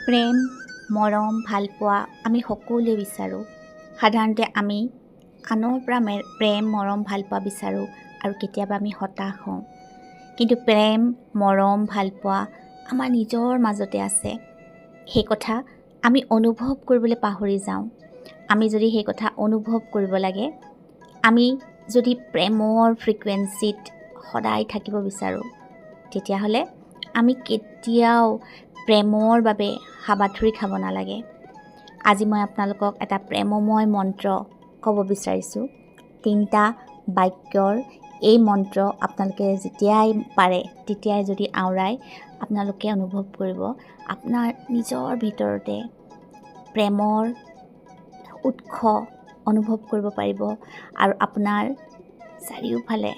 প্ৰেম, মৰম, ভালপোৱা আমি সকলোৱে বিচাৰোঁ। সাধাৰণতে আমি আনৰ পৰা প্ৰেম, মৰম, ভালপোৱা বিচাৰোঁ আৰু কেতিয়াবা আমি হতাশ হওঁ। কিন্তু প্ৰেম, মৰম, ভালপোৱা আমাৰ নিজৰ মাজতে আছে। সেই কথা আমি অনুভৱ কৰিবলৈ পাহৰি যাওঁ। আমি যদি সেই কথা অনুভৱ কৰিব লাগে, আমি যদি প্ৰেমৰ ফ্ৰিকুৱেঞ্চিত সদায় থাকিব বিচাৰোঁ, তেতিয়াহ'লে আমি কেতিয়াও প্ৰেমৰ বাবে হাবাথুৰি খাব নালাগে। আজি মই আপোনালোকক এটা প্ৰেমময় মন্ত্ৰ ক'ব বিচাৰিছোঁ। 3টা বাক্যৰ এই মন্ত্ৰ আপোনালোকে যেতিয়াই পাৰে তেতিয়াই যদি আওৰাই আপোনালোকে অনুভৱ কৰিব, আপোনাৰ নিজৰ ভিতৰতে প্ৰেমৰ উৎস অনুভৱ কৰিব পাৰিব আৰু আপোনাৰ চাৰিওফালে